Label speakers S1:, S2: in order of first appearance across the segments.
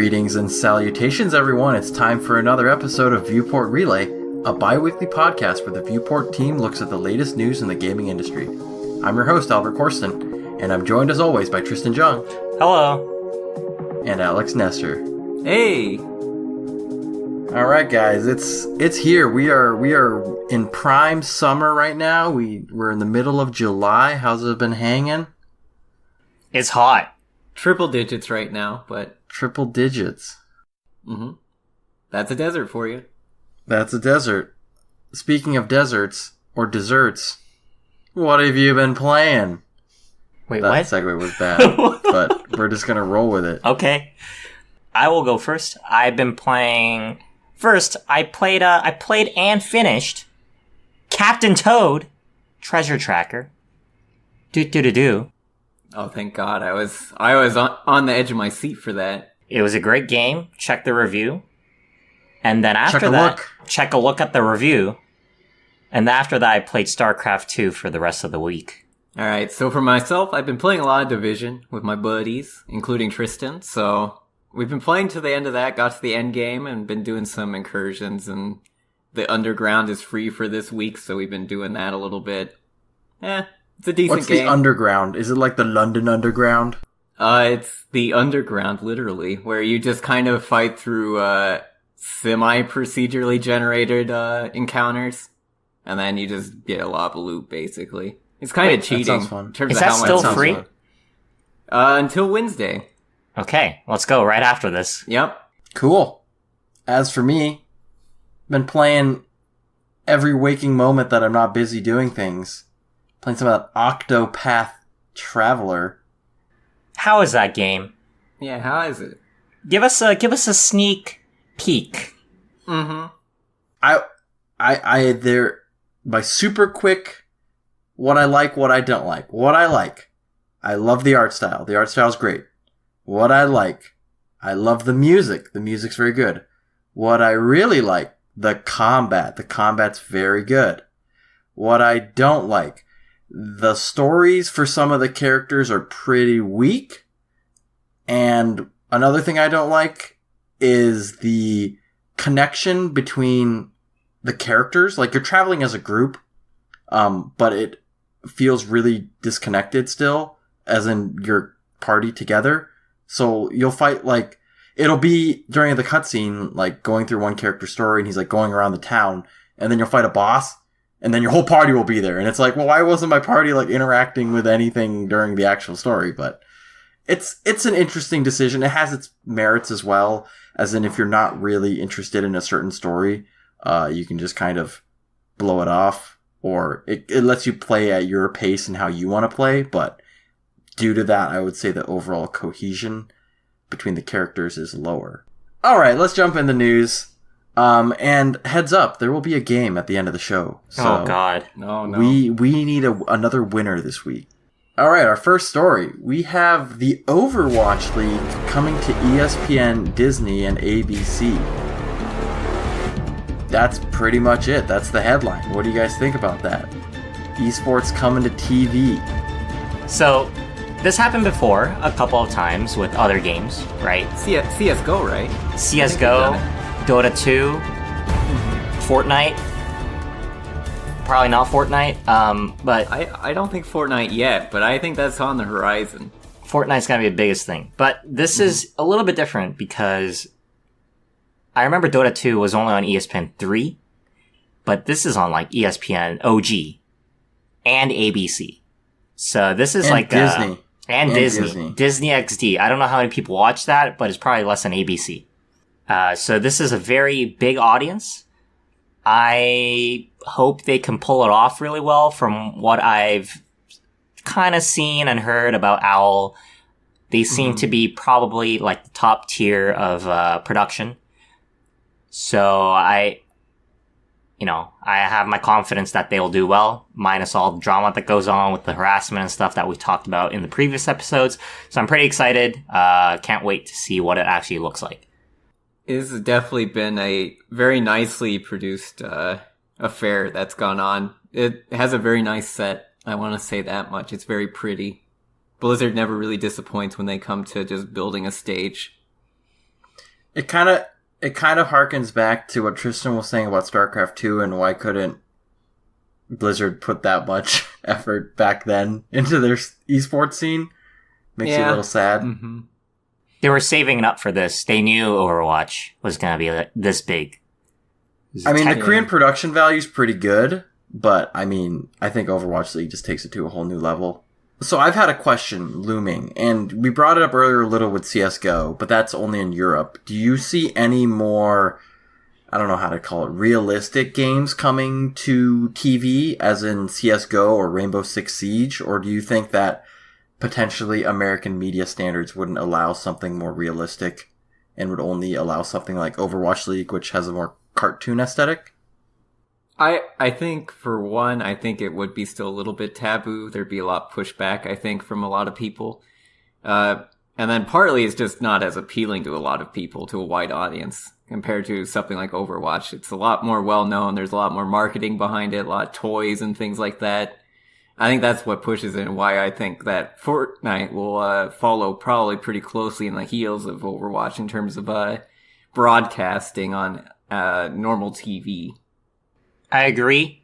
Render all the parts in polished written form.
S1: Greetings and salutations, everyone. It's time for another episode of Viewport Relay, a bi-weekly podcast where the Viewport team looks at the latest news in the gaming industry. I'm your host, Albert Corsten, and I'm joined as always by Tristan Jung.
S2: Hello.
S1: And Alex Nestor.
S3: Hey.
S1: All right, guys, it's here. We are in prime summer right now. We're in the middle of July. How's it been hanging?
S2: It's hot.
S3: Triple digits right now, but...
S1: Triple digits.
S3: Mm-hmm. That's a desert for you.
S1: That's a desert. Speaking of deserts, or desserts, what have you been playing?
S2: Wait,
S1: that
S2: what?
S1: Segue was bad, but we're just gonna roll with it.
S2: Okay. I will go first. I've been playing... First, I played and finished Captain Toad Treasure Tracker. Do.
S3: Oh, thank God. I was on the edge of my seat for that.
S2: It was a great game. Check the review. And then after check a look at the review. And after that, I played StarCraft 2 for the rest of the week.
S3: All right. So for myself, I've been playing a lot of Division with my buddies, including Tristan. So we've been playing to the end of that, got to the end game, and been doing some incursions. And the Underground is free for this week, so we've been doing that a little bit. It's a decent game.
S1: What's the Underground? Is it like the London Underground?
S3: It's the Underground, literally, where you just kind of fight through semi-procedurally generated encounters, and then you just get a lot of loot, basically. It's kind of cheating.
S1: That sounds fun.
S3: In terms
S2: Is
S3: of
S2: that
S3: how
S2: still
S3: much
S2: free?
S3: Until Wednesday.
S2: Okay, let's go right after this.
S3: Yep.
S1: Cool. As for me, been playing every waking moment that I'm not busy doing things. Playing some of that Octopath Traveller.
S2: How is that game?
S3: Yeah, how is it?
S2: Give us a sneak peek.
S3: Mm-hmm.
S1: They're by super quick, what I like, what I don't like. What I like, I love the art style. The art style's great. What I like, I love the music. The music's very good. What I really like, the combat. The combat's very good. What I don't like, the stories for some of the characters are pretty weak. And another thing I don't like is the connection between the characters. Like, you're traveling as a group, but it feels really disconnected still, as in your party together. So you'll fight, like, it'll be during the cutscene, like, going through one character's story, and he's, like, going around the town, and then you'll fight a boss, and then your whole party will be there. And it's like, well, why wasn't my party, like, interacting with anything during the actual story? But it's an interesting decision. It has its merits as well, as in if you're not really interested in a certain story, you can just kind of blow it off, or it lets you play at your pace and how you want to play. But due to that, I would say the overall cohesion between the characters is lower. All right, let's jump into news. And heads up, there will be a game at the end of the show. So
S2: Oh God.
S3: No.
S1: we need another winner this week. All right, our first story. We have the Overwatch League coming to ESPN, Disney, and ABC. That's pretty much it. That's the headline. What do you guys think about that? Esports coming to TV.
S2: So, this happened before a couple of times with other games, right?
S3: CSGO, right?
S2: CSGO, Dota 2, Fortnite. Probably not Fortnite, but
S3: I don't think Fortnite yet, but I think that's on the horizon.
S2: Fortnite's gonna be the biggest thing. But this is a little bit different because I remember Dota 2 was only on ESPN 3, but this is on like ESPN OG and ABC. So this is
S1: And
S2: like
S1: Disney.
S2: And Disney. Disney XD. I don't know how many people watch that, but it's probably less than ABC. So this is a very big audience. I hope they can pull it off really well. From what I've kind of seen and heard about OWL, they seem to be probably like the top tier of production. So I have my confidence that they'll do well, minus all the drama that goes on with the harassment and stuff that we talked about in the previous episodes. So I'm pretty excited. Can't wait to see what it actually looks like.
S3: It's definitely been a very nicely produced affair that's gone on. It has a very nice set. I want to say that much. It's very pretty. Blizzard never really disappoints when they come to just building a stage.
S1: It kind of harkens back to what Tristan was saying about StarCraft 2 and why couldn't Blizzard put that much effort back then into their esports scene. Makes you a little sad.
S3: Mm-hmm.
S2: They were saving it up for this. They knew Overwatch was going to be this big.
S1: I mean, the Korean production value is pretty good, but I mean, I think Overwatch League just takes it to a whole new level. So I've had a question looming, and we brought it up earlier a little with CSGO, but that's only in Europe. Do you see any more, I don't know how to call it, realistic games coming to TV, as in CSGO or Rainbow Six Siege? Or do you think that potentially American media standards wouldn't allow something more realistic and would only allow something like Overwatch League, which has a more cartoon aesthetic?
S3: I think, for one, I think it would be still a little bit taboo. There'd be a lot of pushback, I think, from a lot of people. And then partly it's just not as appealing to a lot of people, to a wide audience, compared to something like Overwatch. It's a lot more well-known. There's a lot more marketing behind it, a lot of toys and things like that. I think that's what pushes it, and why I think that Fortnite will follow probably pretty closely in the heels of Overwatch in terms of broadcasting on normal TV.
S2: I agree.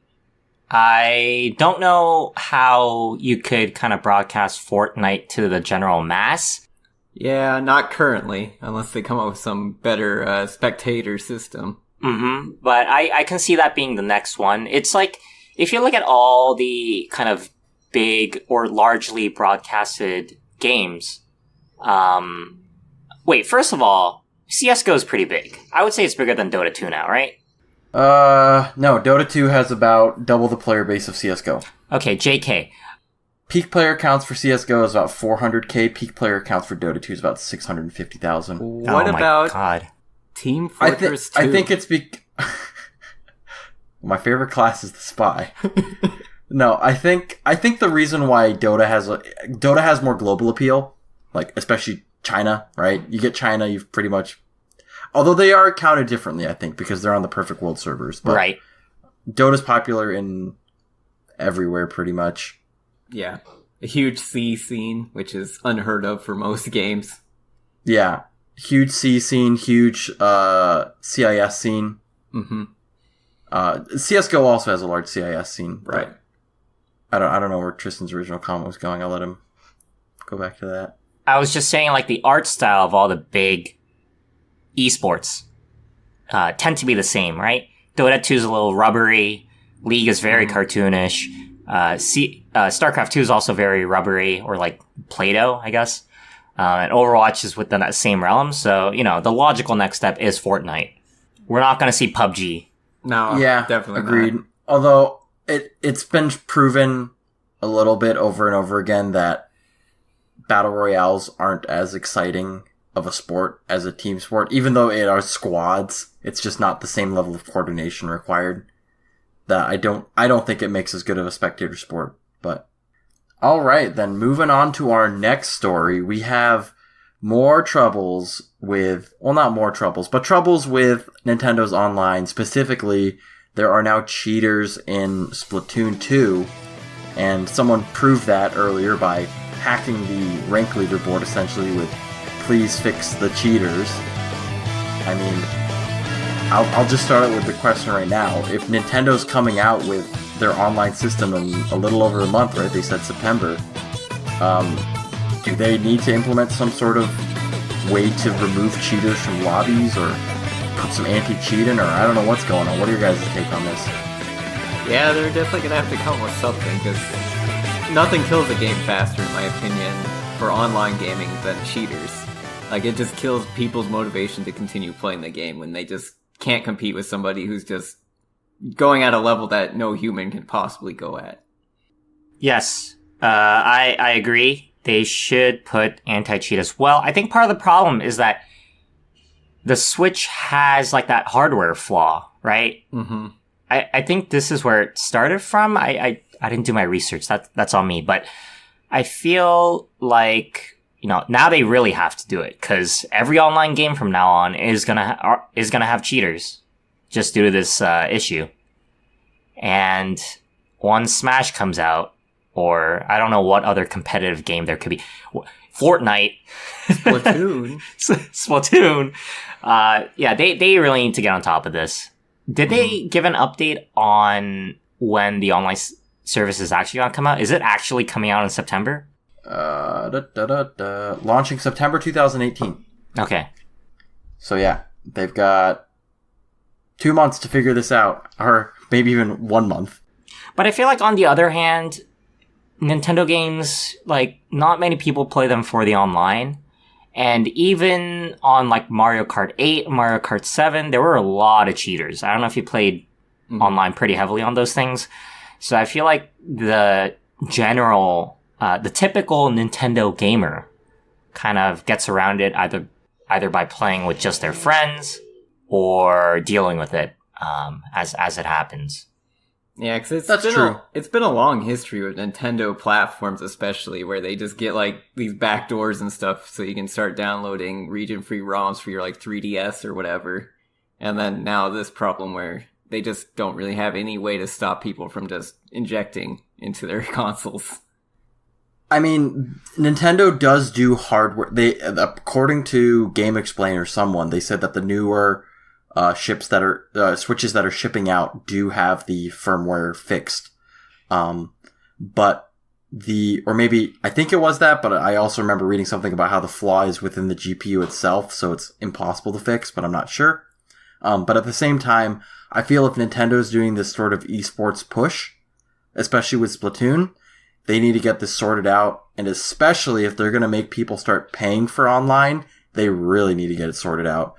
S2: I don't know how you could kind of broadcast Fortnite to the general mass.
S3: Yeah, not currently, unless they come up with some better spectator system.
S2: Mm-hmm. But I can see that being the next one. It's like, if you look at all the kind of big or largely broadcasted games, first of all, CSGO is pretty big. I would say it's bigger than Dota 2 now, right?
S1: No, Dota 2 has about double the player base of CSGO.
S2: Okay, JK.
S1: Peak player counts for CSGO is about 400k. Peak player counts for Dota 2 is about 650,000.
S3: What about
S2: God.
S3: Team Fortress 2?
S1: I think it's my favorite class is the spy. No, I think the reason why Dota has more global appeal, like especially China, right? You get China, you've pretty much, although they are counted differently, I think, because they're on the Perfect World servers. But
S2: right.
S1: Dota's popular in everywhere, pretty much.
S3: Yeah. A huge C scene, which is unheard of for most games.
S1: Yeah. Huge C scene, huge CIS scene.
S3: Mm-hmm.
S1: CSGO also has a large CIS scene.
S3: Right.
S1: I don't know where Tristan's original comment was going. I'll let him go back to that.
S2: I was just saying, like, the art style of all the big esports tend to be the same, right? Dota 2 is a little rubbery. League is very cartoonish. StarCraft 2 is also very rubbery, or like Play-Doh, I guess. And Overwatch is within that same realm. So, the logical next step is Fortnite. We're not going to see PUBG.
S3: No,
S1: yeah,
S3: definitely
S1: agreed.
S3: not.
S1: Although it's been proven a little bit over and over again that battle royales aren't as exciting of a sport as a team sport. Even though it are squads, it's just not the same level of coordination required. That I don't think it makes as good of a spectator sport. But all right, then moving on to our next story, we have more troubles with, well, not more troubles, but troubles with Nintendo's online. Specifically, there are now cheaters in Splatoon 2, and someone proved that earlier by hacking the rank leaderboard, essentially, with "Please fix the cheaters." I mean, I'll just start out with the question right now. If Nintendo's coming out with their online system in a little over a month, right? They said September. Do they need to implement some sort of way to remove cheaters from lobbies, or put some anti-cheat in, or I don't know what's going on? What are your guys' take on this?
S3: Yeah, they're definitely going to have to come up with something, because nothing kills a game faster, in my opinion, for online gaming than cheaters. Like, it just kills people's motivation to continue playing the game when they just can't compete with somebody who's just going at a level that no human can possibly go at.
S2: Yes, I agree. They should put anti-cheat as well. I think part of the problem is that the Switch has like that hardware flaw, right?
S3: Mm-hmm.
S2: I think this is where it started from. I didn't do my research. That's on me. But I feel like, now they really have to do it, because every online game from now on is gonna have cheaters, just due to this issue. And once Smash comes out, or I don't know what other competitive game there could be. Fortnite.
S3: Splatoon.
S2: Splatoon. Yeah, they really need to get on top of this. Did they give an update on when the online service is actually going to come out? Is it actually coming out in September?
S1: Launching September 2018.
S2: Okay.
S1: So yeah, they've got 2 months to figure this out, or maybe even 1 month.
S2: But I feel like on the other hand, Nintendo games, like, not many people play them for the online. And even on, like, Mario Kart 8, Mario Kart 7, there were a lot of cheaters. I don't know if you played online pretty heavily on those things. So I feel like the typical Nintendo gamer kind of gets around it either by playing with just their friends or dealing with it as it happens.
S3: Yeah, because
S1: That's true.
S3: It's been a long history with Nintendo platforms, especially where they just get like these backdoors and stuff, so you can start downloading region-free ROMs for your like 3DS or whatever. And then now this problem where they just don't really have any way to stop people from just injecting into their consoles.
S1: I mean, Nintendo does do hardware. They, according to Game Explainer, they said that the newer switches that are shipping out do have the firmware fixed. But I think it was that, but I also remember reading something about how the flaw is within the GPU itself, so it's impossible to fix, but I'm not sure. But at the same time, I feel if Nintendo's doing this sort of esports push, especially with Splatoon, they need to get this sorted out, and especially if they're going to make people start paying for online, they really need to get it sorted out.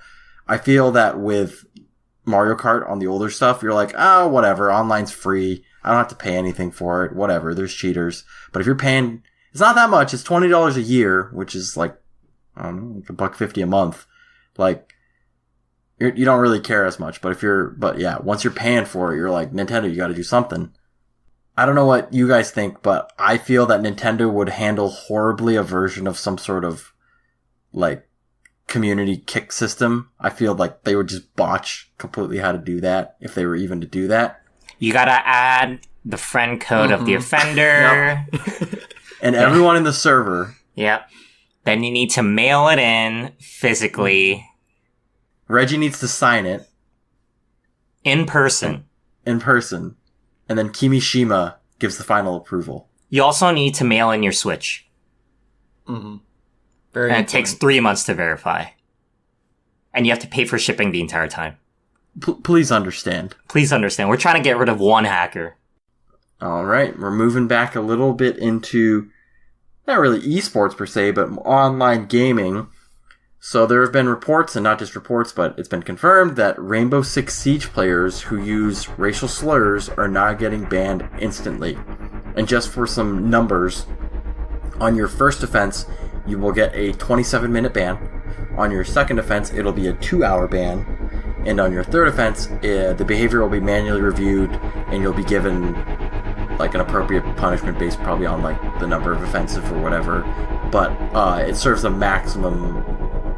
S1: I feel that with Mario Kart on the older stuff, you're like, oh, whatever, online's free. I don't have to pay anything for it. Whatever, there's cheaters. But if you're paying, it's not that much. It's $20 a year, which is like, I don't know, like $1.50 a month. Like, you don't really care as much. But yeah, once you're paying for it, you're like, Nintendo, you got to do something. I don't know what you guys think, but I feel that Nintendo would handle horribly a version of some sort of, like, community kick system. I feel like they would just botch completely how to do that, if they were even to do that.
S2: You gotta add the friend code of the offender.
S1: And everyone in the server.
S2: Yep. Then you need to mail it in physically.
S1: Reggie needs to sign it.
S2: In person.
S1: And then Kimishima gives the final approval.
S2: You also need to mail in your Switch.
S3: Mm-hmm.
S2: And it takes 3 months to verify. And you have to pay for shipping the entire time.
S1: Please understand.
S2: Please understand. We're trying to get rid of one hacker.
S1: All right. We're moving back a little bit into, not really esports per se, but online gaming. So there have been reports, and not just reports, but it's been confirmed that Rainbow Six Siege players who use racial slurs are now getting banned instantly. And just for some numbers, on your first offense, you will get a 27-minute ban. On your second offense, it'll be a 2-hour ban. And on your third offense, the behavior will be manually reviewed, and you'll be given like an appropriate punishment based probably on like the number of offensive or whatever. But it serves a maximum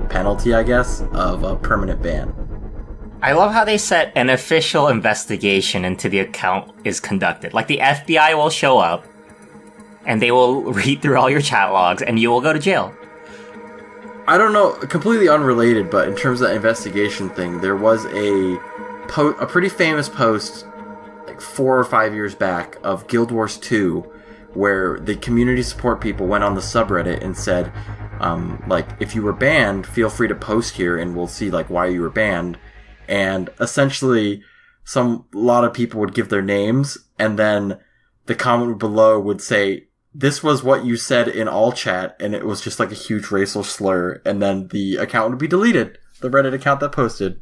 S1: penalty, I guess, of a permanent ban.
S2: I love how they said an official investigation into the account is conducted. Like the FBI will show up, and they will read through all your chat logs, and you will go to jail.
S1: I don't know, completely unrelated, but in terms of that investigation thing, there was a pretty famous post, like 4 or 5 years back, of Guild Wars 2, where the community support people went on the subreddit and said, like, if you were banned, feel free to post here, and we'll see, like, why you were banned. And essentially, a lot of people would give their names, and then the comment below would say, this was what you said in all chat, and it was just like a huge racial slur, and then the account would be deleted. The Reddit account that posted.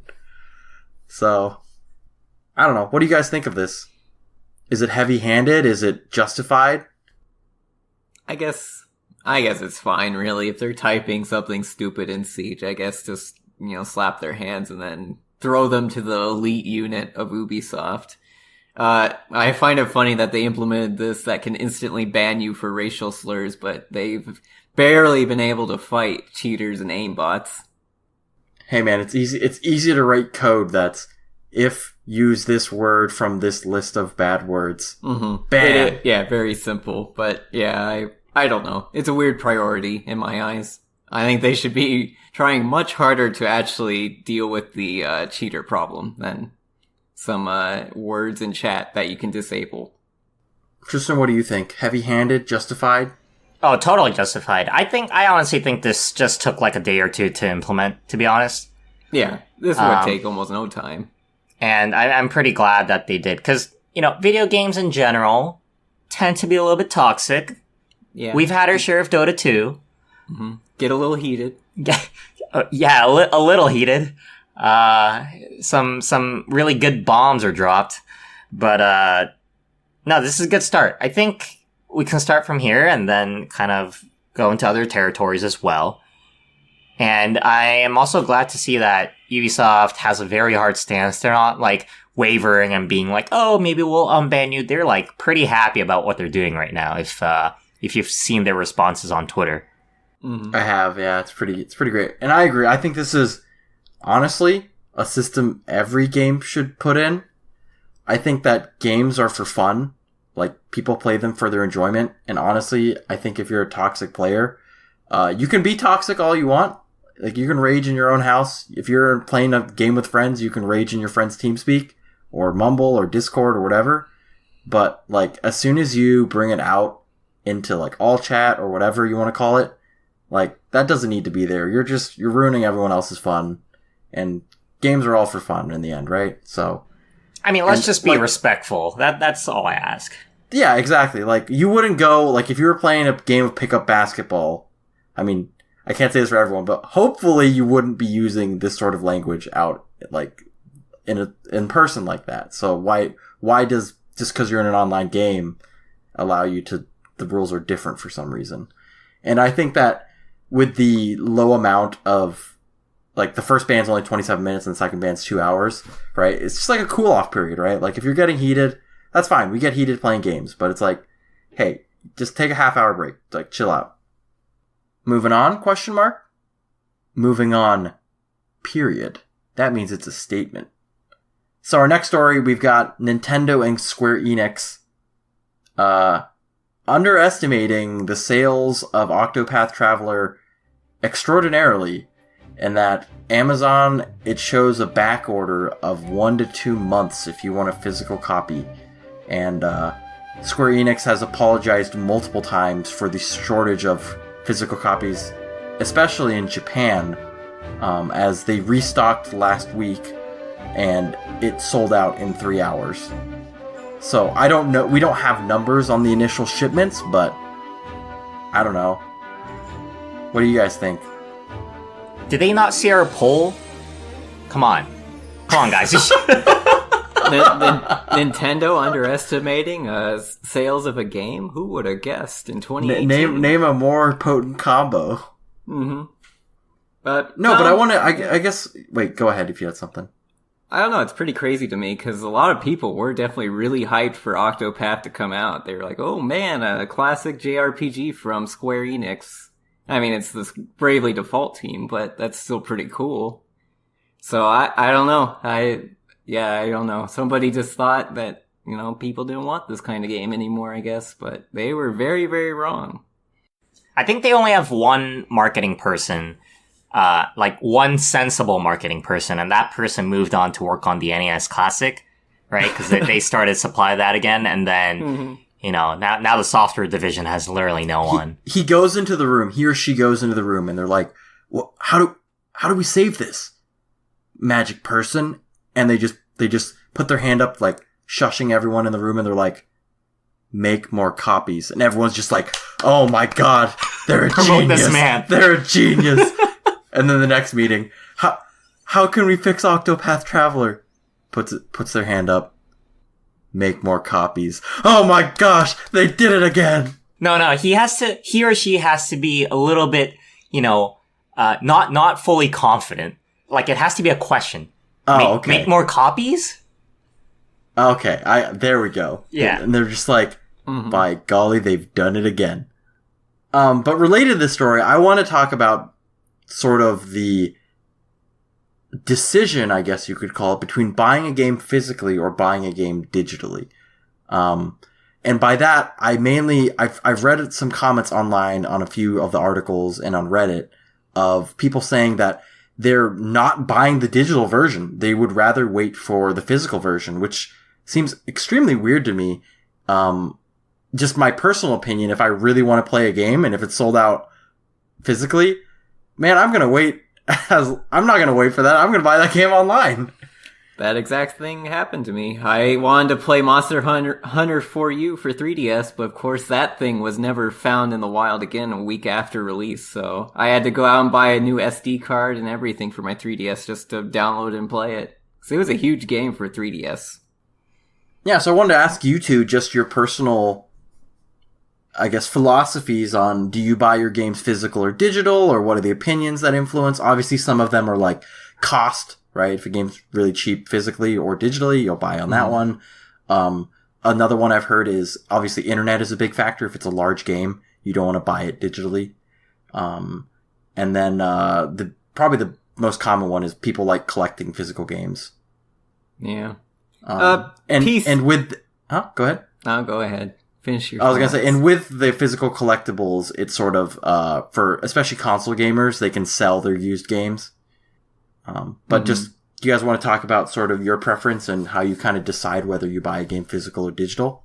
S1: So, I don't know. What do you guys think of this? Is it heavy-handed? Is it justified?
S3: I guess it's fine, really. If they're typing something stupid in Siege, I guess just, slap their hands and then throw them to the elite unit of Ubisoft. I find it funny that they implemented this that can instantly ban you for racial slurs, but they've barely been able to fight cheaters and aimbots.
S1: Hey man, it's easy to write code that's, if use this word from this list of bad words.
S3: Mm-hmm.
S1: Bam!
S3: Very simple. But yeah, I don't know. It's a weird priority in my eyes. I think they should be trying much harder to actually deal with the cheater problem than some words in chat that you can disable.
S1: Tristan, what do you think? Heavy-handed? Justified?
S2: Oh, totally justified. I honestly think this just took like a day or two to implement, to be honest.
S3: Yeah, this would take almost no time.
S2: And I'm pretty glad that they did, because, video games in general tend to be a little bit toxic.
S3: Yeah.
S2: We've had our share of Dota 2.
S3: Mm-hmm. Get a little heated.
S2: Yeah, a little heated. Some really good bombs are dropped. But, no, this is a good start. I think we can start from here and then kind of go into other territories as well. And I am also glad to see that Ubisoft has a very hard stance. They're not like wavering and being like, oh, maybe we'll unban you. They're like pretty happy about what they're doing right now. If you've seen their responses on Twitter.
S1: Mm-hmm. I have, yeah. It's pretty great. And I agree. I think this is honestly a system every game should put in. I think that games are for fun. Like, people play them for their enjoyment. And honestly, I think if you're a toxic player, you can be toxic all you want. Like, you can rage in your own house. If you're playing a game with friends, you can rage in your friend's TeamSpeak or Mumble or Discord or whatever. But, like, as soon as you bring it out into, like, all chat or whatever you want to call it, like, that doesn't need to be there. You're ruining everyone else's fun. And games are all for fun in the end, right? So,
S2: I mean, let's just be respectful. That's all I ask.
S1: Yeah, exactly. Like, you wouldn't go, like, if you were playing a game of pickup basketball, I mean, I can't say this for everyone, but hopefully you wouldn't be using this sort of language out, like, in person like that. So why does, just because you're in an online game, allow you to, the rules are different for some reason. And I think that with the low amount of, like, the first ban's only 27 minutes and the second ban's 2 hours, right? It's just like a cool off period, right? Like, if you're getting heated, that's fine. We get heated playing games, but it's like, hey, just take a half-hour break. Like, chill out. Moving on, question mark? Moving on, period. That means it's a statement. So our next story, we've got Nintendo and Square Enix underestimating the sales of Octopath Traveller extraordinarily, and that Amazon, it shows a back order of 1 to 2 months if you want a physical copy. And Square Enix has apologized multiple times for the shortage of physical copies, especially in Japan, as they restocked last week and it sold out in 3 hours. So I don't know, we don't have numbers on the initial shipments, but I don't know. What do you guys think?
S2: Did they not see our poll? Come on, guys.
S3: Nintendo underestimating sales of a game? Who would have guessed in 2018?
S1: Name a more potent combo.
S3: Mm-hmm. But
S1: but I want to. I guess. Wait, go ahead if you had something.
S3: I don't know. It's pretty crazy to me because a lot of people were definitely really hyped for Octopath to come out. They were like, "Oh man, a classic JRPG from Square Enix." I mean, it's this Bravely Default team, but that's still pretty cool. So I don't know. I don't know. Somebody just thought that, people didn't want this kind of game anymore, I guess, but they were very, very wrong.
S2: I think they only have one marketing person, one sensible marketing person, and that person moved on to work on the NES Classic, right? Because they started supply that again, and then,
S3: Mm-hmm.
S2: Now the software division has literally no one.
S1: He goes into the room, he or she goes into the room, and they're like, well, how do we save this, magic person? And they just put their hand up, like, shushing everyone in the room, and they're like, make more copies. And everyone's just like, oh my god, they're a genius.
S2: This man.
S1: They're a genius. And then the next meeting, how can we fix Octopath Traveller? Puts their hand up, make more copies. Oh my gosh, they did it again.
S2: No, he or she has to be a little bit, not fully confident. Like, it has to be a question.
S1: Okay.
S2: Make more copies?
S1: Okay, there we go.
S2: Yeah.
S1: And they're just like,
S3: Mm-hmm.
S1: by golly, they've done it again. But related to this story, I want to talk about sort of the decision, I guess you could call it, between buying a game physically or buying a game digitally. And by that, I've read some comments online on a few of the articles and on Reddit of people saying that they're not buying the digital version. They would rather wait for the physical version, which seems extremely weird to me. Just my personal opinion, if I really want to play a game and if it's sold out physically, man, I'm going to wait. I'm not going to wait for that. I'm going to buy that game online.
S3: That exact thing happened to me. I wanted to play Monster Hunter for You for 3DS, but of course that thing was never found in the wild again a week after release, so I had to go out and buy a new SD card and everything for my 3DS just to download and play it. So it was a huge game for 3DS.
S1: Yeah, so I wanted to ask you two just your personal, I guess, philosophies on, do you buy your games physical or digital, or what are the opinions that influence? Obviously some of them are like cost, right? If a game's really cheap physically or digitally, you'll buy on that one. Another one I've heard is obviously internet is a big factor. If it's a large game, you don't want to buy it digitally. And then probably the most common one is people like collecting physical games.
S3: Yeah.
S1: Go ahead.
S3: No, go ahead. Finish your
S1: I was going to say, and with the physical collectibles, it's sort of, for especially console gamers, they can sell their used games. But just, do you guys want to talk about sort of your preference and how you kind of decide whether you buy a game physical or digital?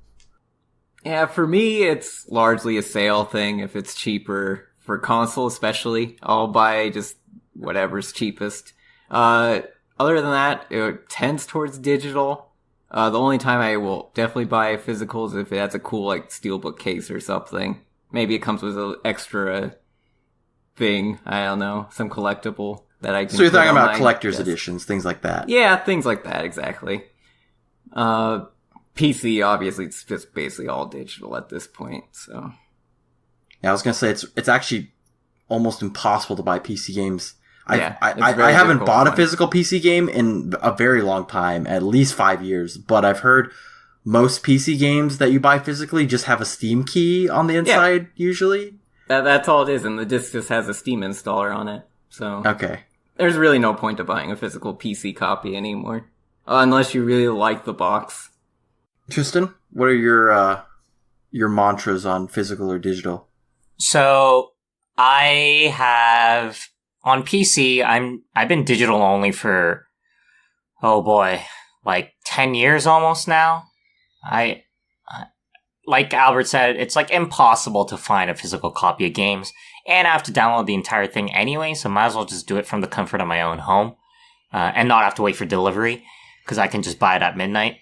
S3: Yeah, for me, it's largely a sale thing. If it's cheaper for console, especially, I'll buy just whatever's cheapest. Other than that, it tends towards digital. The only time I will definitely buy physical is if it has a cool, like, steelbook case or something. Maybe it comes with an extra thing. I don't know, some collectible. That I can.
S1: So you're talking about collector's editions, things like that.
S3: Yeah, things like that, exactly. PC, obviously, it's just basically all digital at this point, so.
S1: Yeah, I was gonna say, it's actually almost impossible to buy PC games. I haven't bought a physical PC game in a very long time, at least 5 years, but I've heard most PC games that you buy physically just have a Steam key on the inside, usually.
S3: That's all it is, and the disc just has a Steam installer on it, so.
S1: Okay.
S3: There's really no point to buying a physical PC copy anymore. Unless you really like the box.
S1: Tristan, what are your mantras on physical or digital?
S2: So, I have, on PC, I've been digital only for, oh boy, like 10 years almost now. Like Albert said, it's like impossible to find a physical copy of games. And I have to download the entire thing anyway, so might as well just do it from the comfort of my own home. And not have to wait for delivery, because I can just buy it at midnight.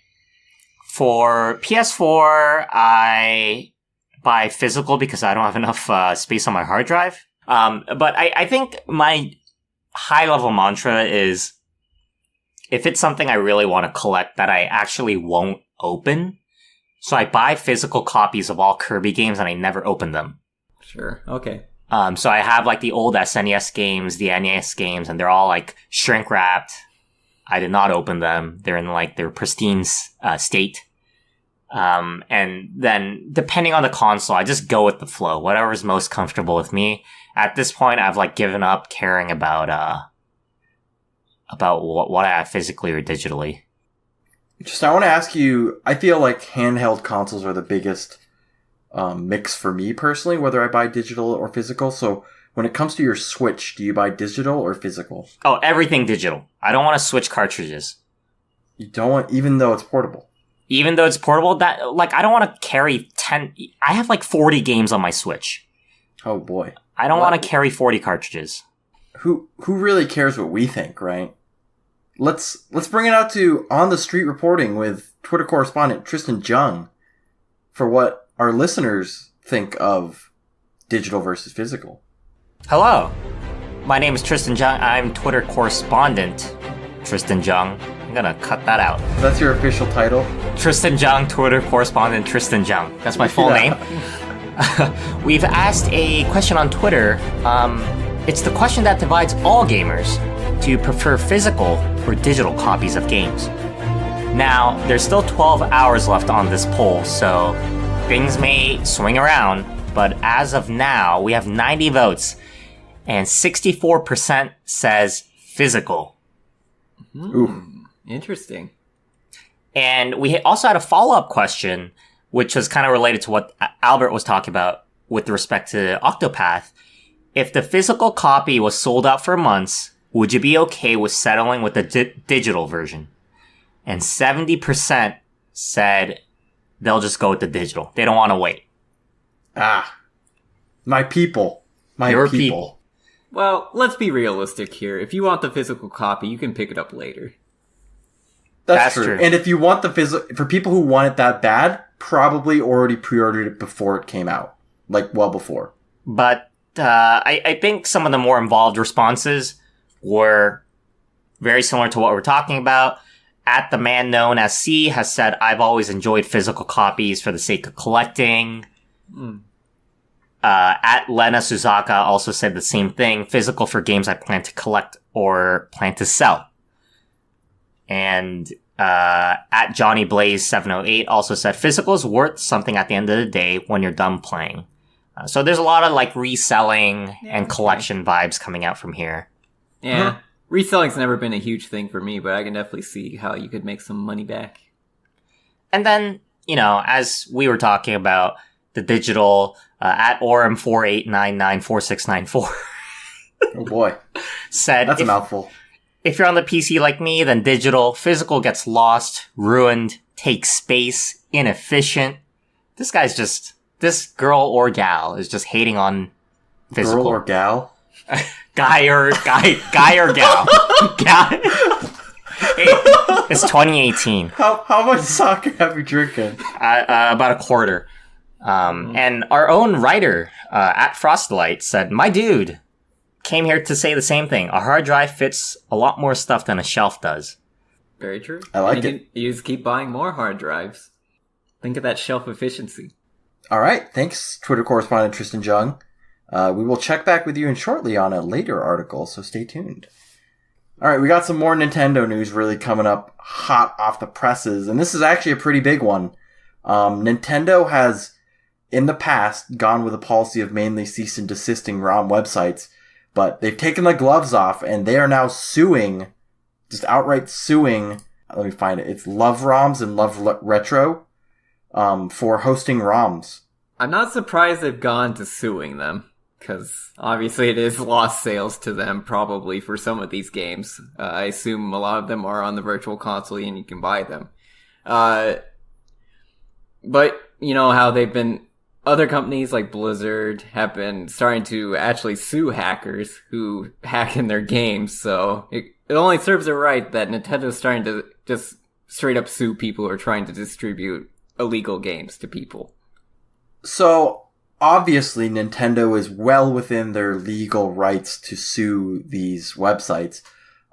S2: For PS4, I buy physical because I don't have enough space on my hard drive. But I think my high-level mantra is, if it's something I really want to collect that I actually won't open, so I buy physical copies of all Kirby games and I never open them.
S3: Sure, okay.
S2: So I have like the old SNES games, the NES games, and they're all like shrink wrapped. I did not open them. They're in like their pristine state. And then depending on the console, I just go with the flow, whatever's most comfortable with me. At this point, I've like given up caring about what I have physically or digitally.
S1: Just, I want to ask you, I feel like handheld consoles are the biggest mix for me personally, whether I buy digital or physical. So when it comes to your Switch, do you buy digital or physical?
S2: Oh, everything digital. I don't want to switch cartridges.
S1: You don't want, even though it's portable?
S2: Even though it's portable, that, like, I don't want to carry 10... I have like 40 games on my Switch.
S1: Oh boy.
S2: I don't want to carry 40 cartridges.
S1: Who really cares what we think, right? Let's bring it out to On the Street reporting with Twitter correspondent Tristan Jung for what our listeners think of digital versus physical.
S2: Hello, my name is Tristan Jung. I'm Twitter correspondent Tristan Jung. I'm gonna cut that out.
S1: That's your official title?
S2: Tristan Jung, Twitter correspondent Tristan Jung. That's my full name. We've asked a question on Twitter. It's the question that divides all gamers. Do you prefer physical or digital copies of games? Now, there's still 12 hours left on this poll, so things may swing around, but as of now, we have 90 votes, and 64% says physical.
S3: Interesting.
S2: And we also had a follow-up question, which was kind of related to what Albert was talking about with respect to Octopath. If the physical copy was sold out for months, would you be okay with settling with the digital version? And 70% said they'll just go with the digital. They don't want to wait.
S1: My people.
S2: Your people.
S3: Well, let's be realistic here. If you want the physical copy, you can pick it up later.
S1: That's true. And if you want the physical, for people who want it that bad, probably already pre-ordered it before it came out. Like, well before.
S2: But I think some of the more involved responses were very similar to what we're talking about. At the man known as C has said, I've always enjoyed physical copies for the sake of collecting. At Lena Suzaka also said the same thing. Physical for games I plan to collect or plan to sell. And at Johnny Blaze 708 also said physical is worth something at the end of the day when you're done playing. So there's a lot of like reselling and collection vibes coming out from here.
S3: Yeah. Reselling's never been a huge thing for me, but I can definitely see how you could make some money back.
S2: And then, as we were talking about the digital, at Orem48994694.
S1: Oh boy.
S2: Said,
S1: that's a mouthful.
S2: If you're on the PC like me, then digital. Physical gets lost, ruined, takes space, inefficient. This girl or gal is just hating on physical.
S1: Girl or gal?
S2: Guy or gal. Hey, it's 2018.
S1: How much sake have you drinking?
S2: About a quarter. And our own writer, at Frostlight, said, my dude came here to say the same thing. A hard drive fits a lot more stuff than a shelf does.
S3: Very true.
S1: I like it.
S3: You just keep buying more hard drives. Think of that shelf efficiency.
S1: All right. Thanks, Twitter correspondent Tristan Jung. We will check back with you shortly on a later article, so stay tuned. All right, we got some more Nintendo news really coming up hot off the presses, and this is actually a pretty big one. Nintendo has, in the past, gone with a policy of mainly cease and desisting ROM websites, but they've taken the gloves off, and they are now suing, just outright suing, let me find it, it's Love ROMs and Love Retro, for hosting ROMs.
S3: I'm not surprised they've gone to suing them, because obviously it is lost sales to them probably for some of these games. I assume a lot of them are on the Virtual Console and you can buy them. But you know how they've been, other companies like Blizzard have been starting to actually sue hackers who hack in their games, so it only serves it right that Nintendo's starting to just straight up sue people who are trying to distribute illegal games to people.
S1: So, obviously, Nintendo is well within their legal rights to sue these websites.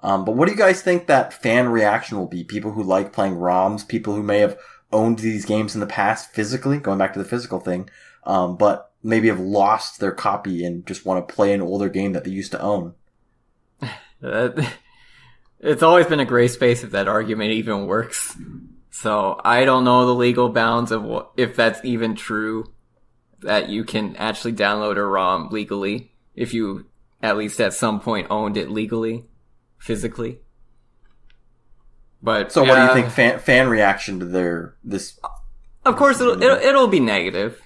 S1: But what do you guys think that fan reaction will be? People who like playing ROMs, people who may have owned these games in the past physically, going back to the physical thing, but maybe have lost their copy and just want to play an older game that they used to own.
S3: It's always been a gray space if that argument even works. So I don't know the legal bounds of if that's even true, that you can actually download a ROM legally if you at least at some point owned it legally, physically. But
S1: so, what do you think fan reaction to this?
S3: Of course, it'll be negative.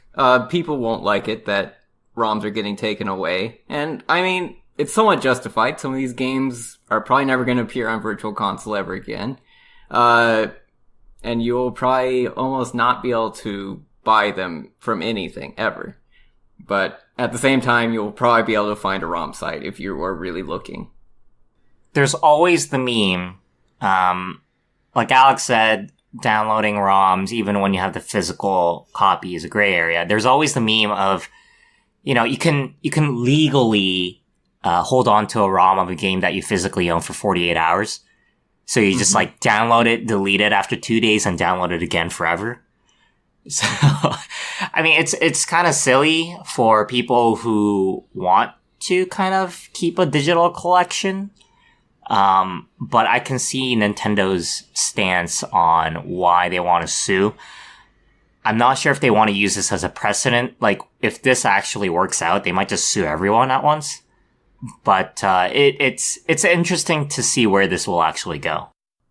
S3: People won't like it that ROMs are getting taken away, and I mean it's somewhat justified. Some of these games are probably never going to appear on Virtual Console ever again, and you'll probably almost not be able to buy them from anything ever. But at the same time, you'll probably be able to find a ROM site if you are really looking.
S2: There's always the meme. Like Alex said, downloading ROMs, even when you have the physical copy, is a gray area. There's always the meme of, you can legally hold on to a ROM of a game that you physically own for 48 hours. So you just like download it, delete it after 2 days, and download it again forever. So, I mean, it's kind of silly for people who want to kind of keep a digital collection. But I can see Nintendo's stance on why they want to sue. I'm not sure if they want to use this as a precedent. Like, if this actually works out, they might just sue everyone at once. But it's interesting to see where this will actually go.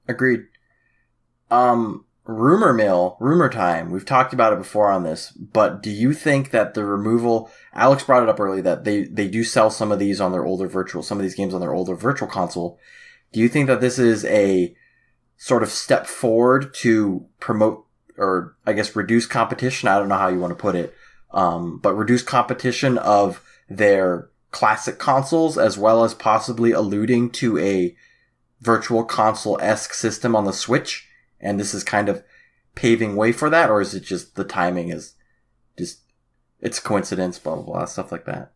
S1: Agreed. Rumor time. We've talked about it before on this, but do you think that the removal, Alex brought it up early, that they do sell some of these on their older some of these games on their older virtual console. Do you think that this is a sort of step forward to promote, or I guess reduce competition? I don't know how you want to put it. But reduce competition of their classic consoles, as well as possibly alluding to a virtual console-esque system on the Switch, and this is kind of paving way for that, or is it just the timing is just, it's coincidence, blah, blah, blah, stuff like that?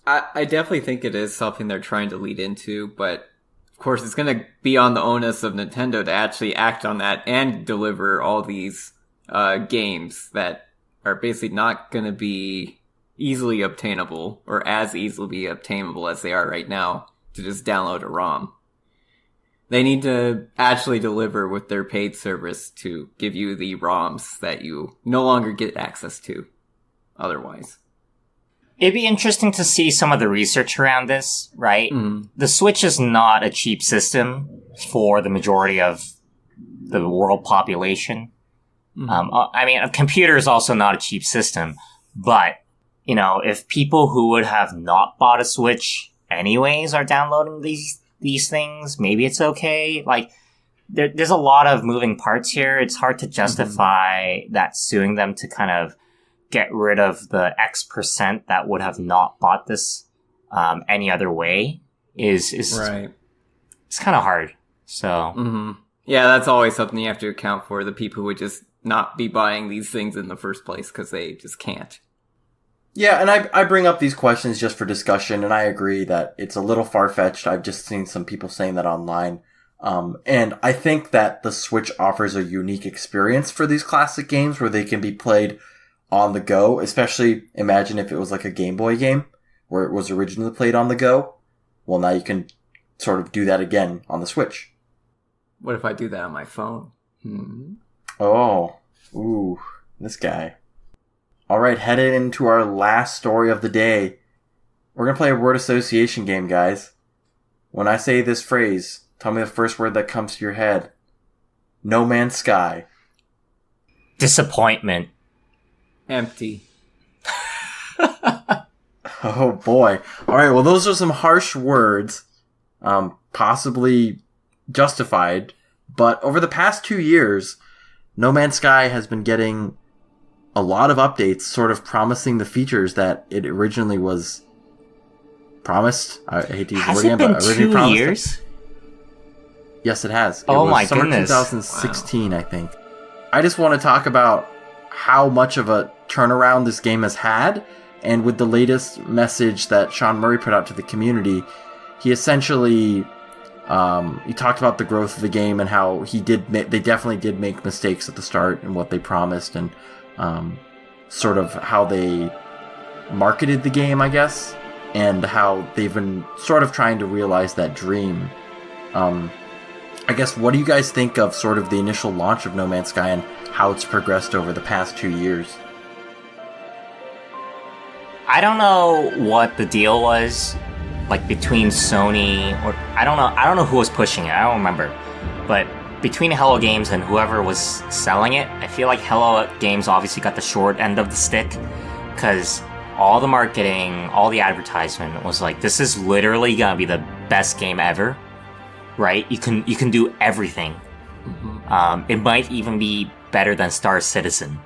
S3: I definitely think it is something they're trying to lead into, but of course it's going to be on the onus of Nintendo to actually act on that and deliver all these games that are basically not going to be easily obtainable, or as easily obtainable as they are right now, to just download a ROM. They need to actually deliver with their paid service to give you the ROMs that you no longer get access to otherwise.
S2: It'd be interesting to see some of the research around this, right?
S3: Mm-hmm.
S2: The Switch is not a cheap system for the majority of the world population.
S3: Mm-hmm.
S2: I mean, a computer is also not a cheap system, but, you know, if people who would have not bought a Switch anyways are downloading these things, maybe it's okay. Like, there's a lot of moving parts here. It's hard to justify that suing them to kind of get rid of the X% that would have not bought this any other way is
S3: right.
S2: It's kind of hard. So
S3: yeah, that's always something you have to account for. The people who would just not be buying these things in the first place because they just can't.
S1: Yeah, and I bring up these questions just for discussion, and I agree that it's a little far-fetched. I've just seen some people saying that online. And I think that the Switch offers a unique experience for these classic games where they can be played on the go, especially imagine if it was like a Game Boy game where it was originally played on the go. Well, now you can sort of do that again on the Switch.
S3: What if I do that on my phone?
S1: Oh, ooh, this guy. All right, headed into our last story of the day. We're going to play a word association game, guys. When I say this phrase, tell me the first word that comes to your head. No Man's Sky.
S2: Disappointment.
S3: Empty.
S1: Oh boy. All right, well, those are some harsh words, possibly justified, but over the past 2 years, No Man's Sky has been getting a lot of updates, sort of promising the features that it originally was promised. I hate to use the word again, but originally promised. Has it been 2 years? Yes, it has. It was
S2: my
S1: summer
S2: goodness.
S1: 2016, wow. I think. I just want to talk about how much of a turnaround this game has had, and with the latest message that Sean Murray put out to the community, he essentially he talked about the growth of the game and how they definitely did make mistakes at the start and what they promised, and sort of how they marketed the game, I guess, and how they've been sort of trying to realize that dream. I guess, what do you guys think of sort of the initial launch of No Man's Sky and how it's progressed over the past 2 years?
S2: I don't know what the deal was, like, between Sony, or I don't know who was pushing it, I don't remember, but between Hello Games and whoever was selling it, I feel like Hello Games obviously got the short end of the stick, because all the marketing, all the advertisement was like, this is literally gonna be the best game ever, right? You can do everything. It might even be better than Star Citizen.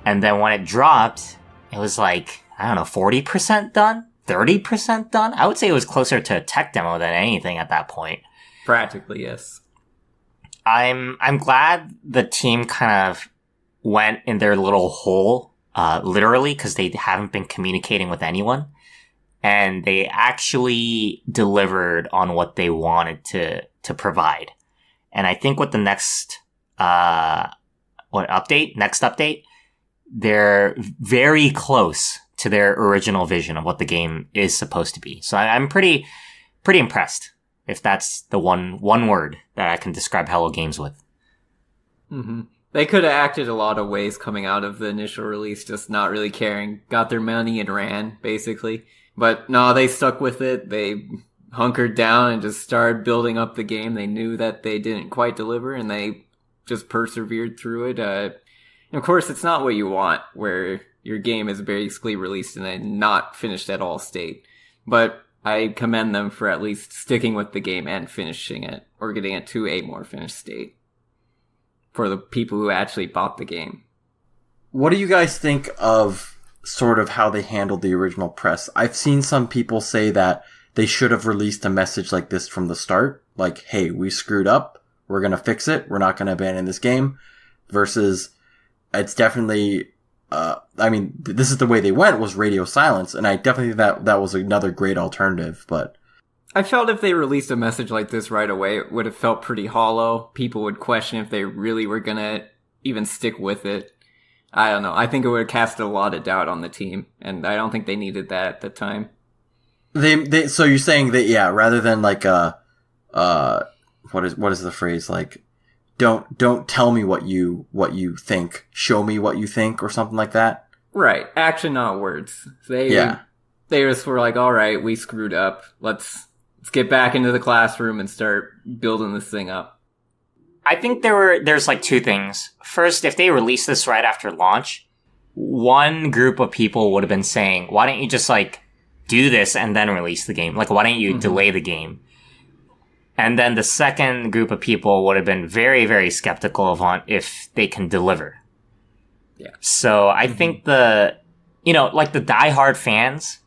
S2: And then when it dropped, it was like, I don't know, 40% done? 30% done? I would say it was closer to a tech demo than anything at that point.
S3: Practically, yes.
S2: I'm glad the team kind of went in their little hole, literally, because they haven't been communicating with anyone. And they actually delivered on what they wanted to provide. And I think with the next update, they're very close to their original vision of what the game is supposed to be. So I'm pretty impressed, if that's the one word that I can describe Hello Games with.
S3: They could have acted a lot of ways coming out of the initial release, just not really caring. Got their money and ran, basically. But no, they stuck with it. They hunkered down and just started building up the game. They knew that they didn't quite deliver, and they just persevered through it. And of course, it's not what you want, where your game is basically released in a not finished at all state. But I commend them for at least sticking with the game and finishing it, or getting it to a more finished state for the people who actually bought the game.
S1: What do you guys think of sort of how they handled the original press? I've seen some people say that they should have released a message like this from the start. Like, hey, we screwed up. We're going to fix it. We're not going to abandon this game. Versus, it's definitely, this is the way they went, was radio silence. And I definitely think that was another great alternative. But
S3: I felt if they released a message like this right away, it would have felt pretty hollow. People would question if they really were going to even stick with it. I don't know. I think it would have cast a lot of doubt on the team. And I don't think they needed that at the time.
S1: So you're saying that, rather than like what is the phrase, like, don't tell me what you think, show me what you think, or something like that?
S3: Right. Action, not words. They just were like, all right, we screwed up. Let's get back into the classroom and start building this thing up.
S2: I think there's like two things. First, if they released this right after launch, one group of people would have been saying, why don't you just like do this and then release the game? Like, why don't you delay the game? And then the second group of people would have been very, very skeptical of if they can deliver.
S3: Yeah.
S2: So I think the diehard fans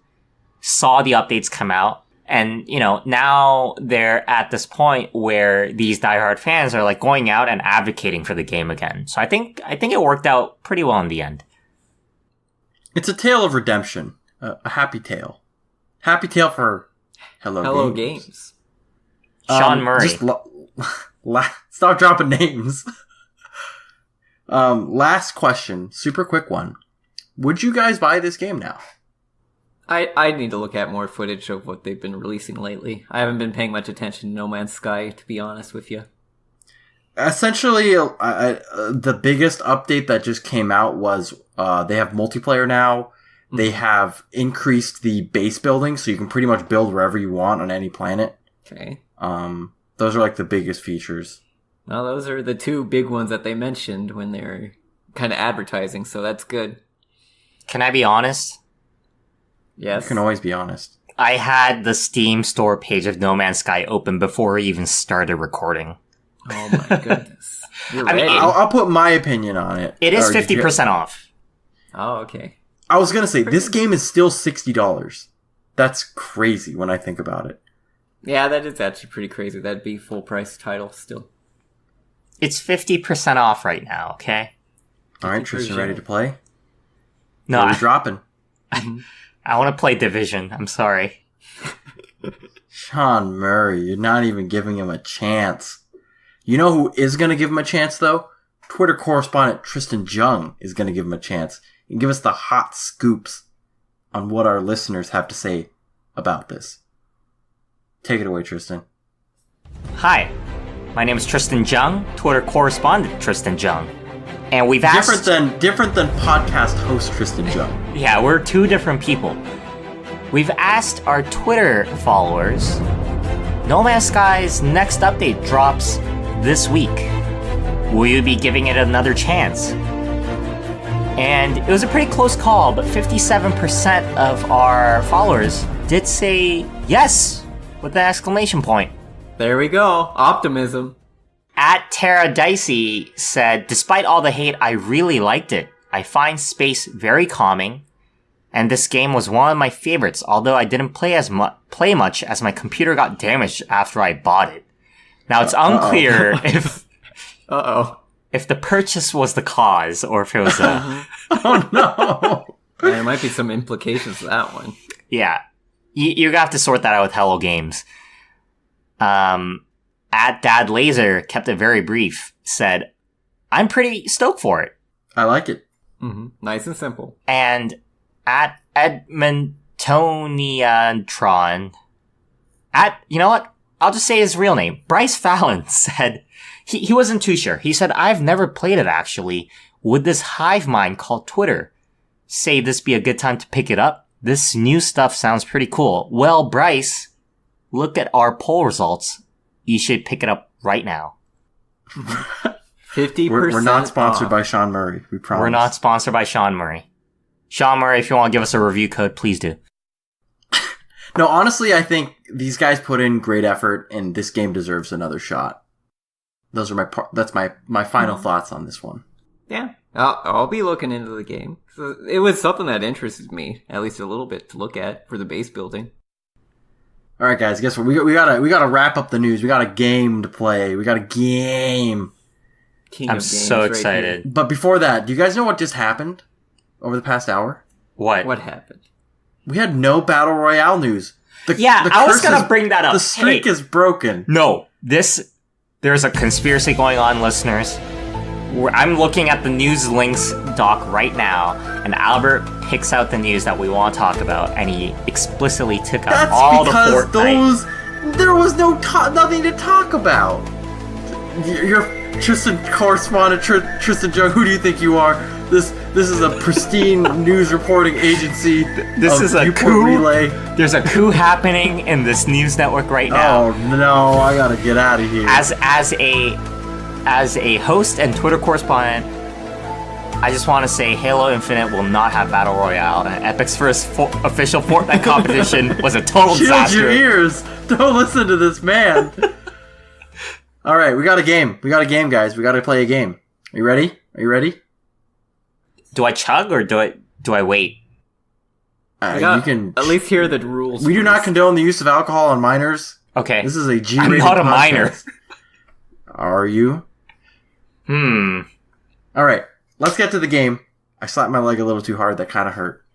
S2: saw the updates come out, and, now they're at this point where these diehard fans are like going out and advocating for the game again. So I think it worked out pretty well in the end.
S1: It's a tale of redemption. A happy tale. Happy tale for Hello
S3: Games.
S2: Sean Murray.
S1: Stop dropping names. Last question, super quick one. Would you guys buy this game now?
S3: I need to look at more footage of what they've been releasing lately. I haven't been paying much attention to No Man's Sky, to be honest with you.
S1: Essentially, the biggest update that just came out was they have multiplayer now. They have increased the base building, so you can pretty much build wherever you want on any planet.
S3: Okay.
S1: Those are like the biggest features.
S3: Well, those are the two big ones that they mentioned when they were kind of advertising, so that's good.
S2: Can I be honest?
S3: Yes.
S1: You can always be honest.
S2: I had the Steam store page of No Man's Sky open before we even started recording.
S3: Oh my goodness.
S1: I'll put my opinion on it.
S2: It is 50% off.
S3: Oh, okay.
S1: I was going to say, this game is still $60. That's crazy when I think about it.
S3: Yeah, that is actually pretty crazy. That'd be full price title still.
S2: It's 50% off right now, okay?
S1: Alright, Tristan, ready to play?
S2: No,
S1: What are we dropping?
S2: I want to play Division. I'm sorry.
S1: Sean Murray, you're not even giving him a chance. You know who is going to give him a chance, though? Twitter correspondent Tristan Jung is going to give him a chance and give us the hot scoops on what our listeners have to say about this. Take it away, Tristan.
S2: Hi, my name is Tristan Jung, Twitter correspondent Tristan Jung. And we've asked...
S1: Different than podcast host Tristan Jung.
S2: Yeah, we're two different people. We've asked our Twitter followers, No Man's Sky's next update drops this week. Will you be giving it another chance? And it was a pretty close call, but 57% of our followers did say yes, with an exclamation point.
S3: There we go. Optimism.
S2: At Terra Dicey said, despite all the hate, I really liked it. I find space very calming, and this game was one of my favorites, although I didn't play much as my computer got damaged after I bought it. Now, it's unclear if the purchase was the cause, or if it was a...
S1: Oh, no!
S3: There might be some implications to that one.
S2: Yeah. You're gonna have to sort that out with Hello Games. At Dad Laser kept it very brief, said, I'm pretty stoked for it.
S1: I like it.
S3: Mm-hmm. Nice and simple.
S2: And at Edmontoniantron, you know what? I'll just say his real name. Bryce Fallon said, he wasn't too sure. He said, I've never played it actually. Would this hive mind called Twitter say this be a good time to pick it up? This new stuff sounds pretty cool. Well, Bryce, look at our poll results. You should pick it up right now.
S3: 50%.
S1: We're not sponsored
S3: off.
S1: by Sean Murray. We promise.
S2: We're not sponsored by Sean Murray. Sean Murray, if you want to give us a review code, please do.
S1: No, honestly, I think these guys put in great effort, and this game deserves another shot. Those are that's my final thoughts on this one.
S3: Yeah, I'll be looking into the game. So it was something that interested me, at least a little bit, to look at for the base building.
S1: All right, guys. Guess what? We gotta wrap up the news. We got a game to play. We got a game.
S2: I'm so excited.
S1: But before that, do you guys know what just happened over the past hour?
S2: What?
S3: What happened?
S1: We had no Battle Royale news.
S2: I was going to bring that up.
S1: The streak is broken.
S2: No, there's a conspiracy going on, listeners. I'm looking at the news links doc right now, and Albert picks out the news that we want to talk about, and he explicitly took out all the Fortnite.
S1: There was nothing to talk about. You're Tristan correspondent, Tristan Jung. Who do you think you are? This is a pristine news reporting agency.
S2: This is a
S1: Viewport
S2: coup.
S1: Relay.
S2: There's a coup happening in this news network right now.
S1: Oh no! I gotta get out of here.
S2: As a host and Twitter correspondent, I just want to say Halo Infinite will not have Battle Royale, and Epic's first official Fortnite competition was a total disaster.
S1: Shield your ears! Don't listen to this man! Alright, we got a game. Guys. We gotta play a game. Are you ready?
S2: Do I chug or do I wait?
S1: You can
S3: at least hear the rules.
S1: We do not condone the use of alcohol on minors.
S2: Okay.
S1: This is a G-rated
S2: I'm not a
S1: podcast.
S2: minor.
S1: Are you? Alright, let's get to the game. I slapped my leg a little too hard. That kind of hurt.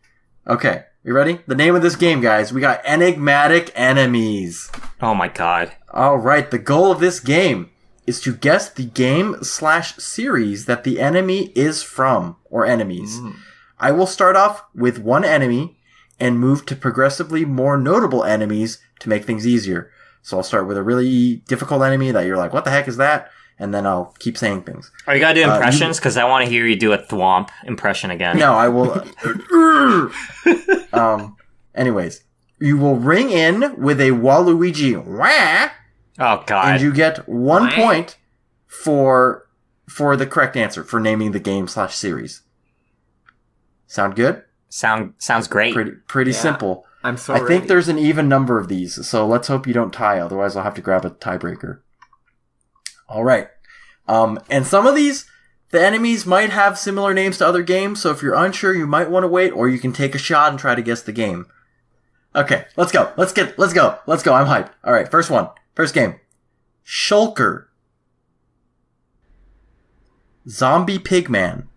S1: Okay, you ready? The name of this game, guys. We got Enigmatic Enemies.
S2: Oh my god.
S1: Alright, the goal of this game is to guess the game/series that the enemy is from, or enemies. I will start off with one enemy and move to progressively more notable enemies to make things easier. So I'll start with a really difficult enemy that you're like, what the heck is that? And then I'll keep saying things.
S2: Are you gonna do impressions? Because I want to hear you do a thwomp impression again.
S1: No, I will. Anyways, you will ring in with a Waluigi. Wah!
S2: Oh god.
S1: And you get 1 point for the correct answer, for naming the game/series. Sound good?
S2: Sounds great.
S1: Pretty simple.
S3: I'm so
S1: I
S3: ready.
S1: think there's an even number of these, so let's hope you don't tie, otherwise I'll have to grab a tiebreaker. Alright. And some of these, the enemies might have similar names to other games, so if you're unsure, you might want to wait, or you can take a shot and try to guess the game. Okay, let's go. Let's go. I'm hyped. Alright, first one. First game. Shulker. Zombie Pigman.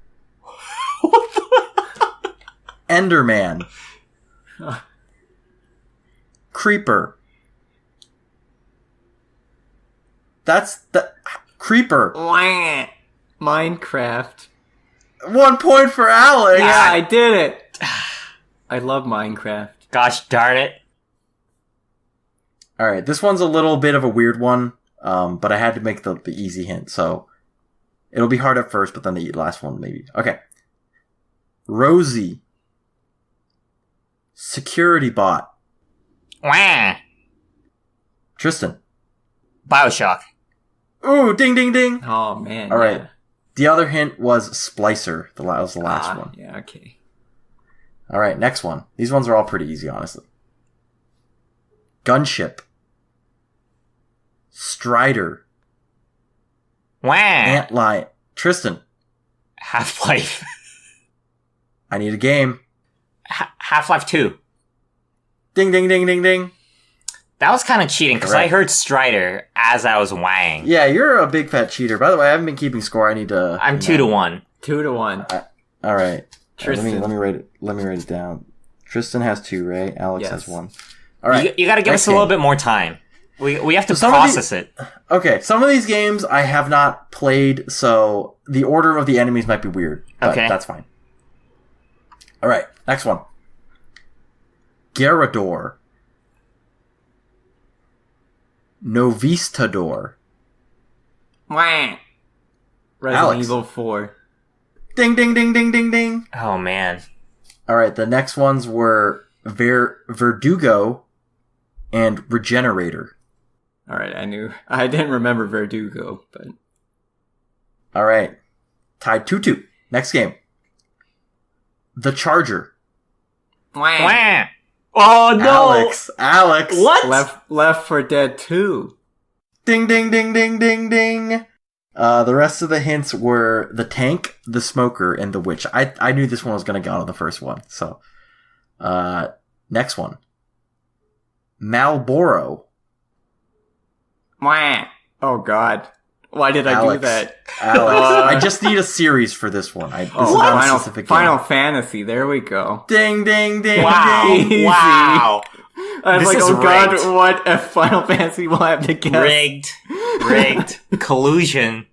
S1: Enderman. Creeper. That's the Creeper.
S3: Minecraft.
S1: 1 point for Alex.
S3: Yeah, I did it. I love Minecraft.
S2: Gosh darn it.
S1: Alright, this one's a little bit of a weird one, but I had to make the easy hint, so it'll be hard at first, but then the last one maybe. Okay. Rosie. Security bot.
S2: Wah.
S1: Tristan.
S2: Bioshock.
S1: Ooh, ding, ding, ding.
S3: Oh man.
S1: Alright.
S3: Yeah.
S1: The other hint was Splicer. That was the last one.
S3: Yeah. Okay.
S1: Alright, next one. These ones are all pretty easy, honestly. Gunship. Strider.
S2: Wah.
S1: Antlion. Tristan.
S2: Half-Life.
S1: I need a game.
S2: Half-Life 2.
S1: Ding, ding, ding, ding, ding.
S2: That was kind of cheating, because I heard Strider as I was wang.
S1: Yeah, you're a big fat cheater. By the way, I haven't been keeping score. I need to...
S2: I'm 2-1.
S3: 2-1.
S1: Alright.
S3: Tristan.
S1: Let me write it down. Tristan has 2, right? Alex has 1.
S2: All right, you got to give us a little bit more time. We have to process it.
S1: Okay, some of these games I have not played, so the order of the enemies might be weird. But that's fine. All right, next one. Garrador. Novistador.
S3: Resident
S1: Alex.
S3: Evil 4.
S1: Ding, ding, ding, ding, ding, ding.
S2: Oh man.
S1: All right, the next ones were Verdugo, and Regenerator.
S3: All right, I didn't remember Verdugo, but
S1: All right. Tied 2-2. Next game. The Charger.
S2: Wah. Oh no!
S1: Alex.
S2: What?
S3: Left 4 Dead 2.
S1: Ding, ding, ding, ding, ding, ding. The rest of the hints were the tank, the smoker, and the witch. I knew this one was going to go on the first one. So, next one. Malboro.
S3: Wah. Oh God. Why did I do that?
S1: Alex. I just need a series for this one. This is not a specific game.
S3: Final Fantasy. There we go.
S1: Ding, ding, ding,
S2: Wow.
S1: ding.
S2: Wow.
S3: I was
S2: This
S3: like,
S2: is
S3: oh God,
S2: rigged.
S3: what a Final Fantasy will I have to guess?
S2: Rigged. Collusion.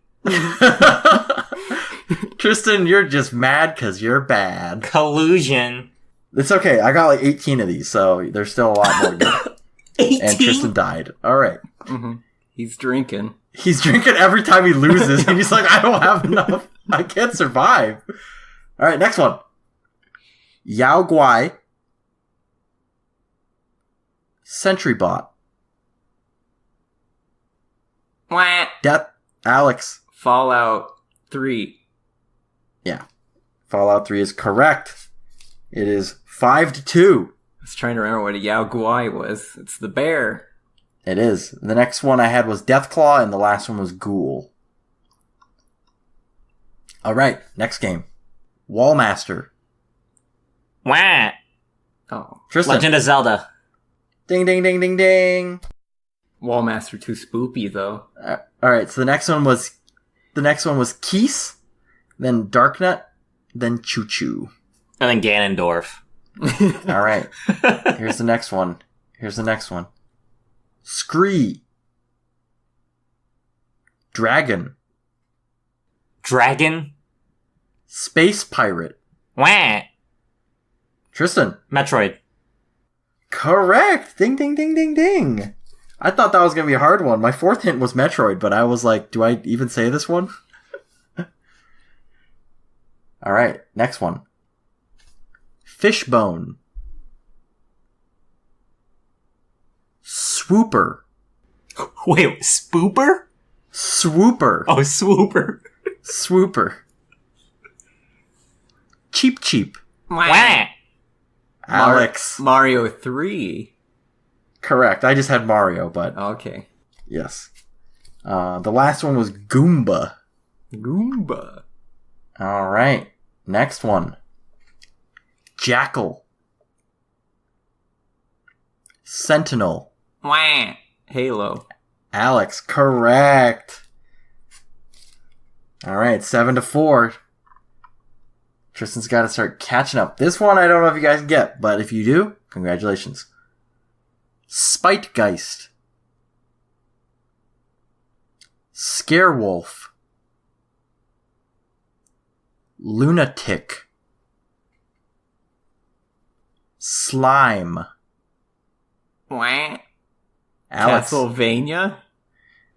S1: Tristan, you're just mad because you're bad.
S2: Collusion.
S1: It's okay. I got like 18 of these, so there's still a lot more to go.
S2: 18?
S1: And Tristan died. All right.
S3: Mm-hmm. He's drinking.
S1: He's drinking every time he loses, and he's like, I don't have enough. I can't survive. All right, next one. Yao Guai. Sentry Bot.
S3: Wah.
S1: Death. Alex.
S3: Fallout 3.
S1: Yeah. Fallout 3 is correct. It is 5-2.
S3: I was trying to remember what a Yao Guai was. It's the bear.
S1: It is. The next one I had was Deathclaw, and the last one was Ghoul. All right, next game. Wallmaster.
S2: Wah.
S3: Oh.
S1: Tristan.
S2: Legend of Zelda.
S1: Ding, ding, ding, ding, ding.
S3: Wallmaster too spoopy though.
S1: All right, so the next one was Keese, then Darknut, then Choo Choo.
S2: And then Ganondorf.
S1: All right. Here's the next one. Scree. Dragon. Space Pirate.
S2: Wah.
S1: Tristan.
S2: Metroid.
S1: Correct. Ding, ding, ding, ding, ding. I thought that was going to be a hard one. My fourth hint was Metroid, but I was like, do I even say this one? All right. Next one. Fishbone. Swooper.
S2: Wait, Spooper?
S1: Swooper.
S2: Oh, Swooper.
S1: Swooper. Cheap Cheap.
S2: Wah.
S1: Alex.
S3: Mario 3.
S1: Correct. I just had Mario, but
S3: Okay.
S1: yes. The last one was Goomba.
S3: Goomba.
S1: All right. Next one. Jackal. Sentinel.
S3: Wah. Halo.
S1: Alex. Correct. All right. 7-4. Tristan's got to start catching up. This one I don't know if you guys can get, but if you do, congratulations. Spitegeist. Scarewolf. Lunatic. Slime.
S3: Wah.
S1: Alex.
S3: Castlevania?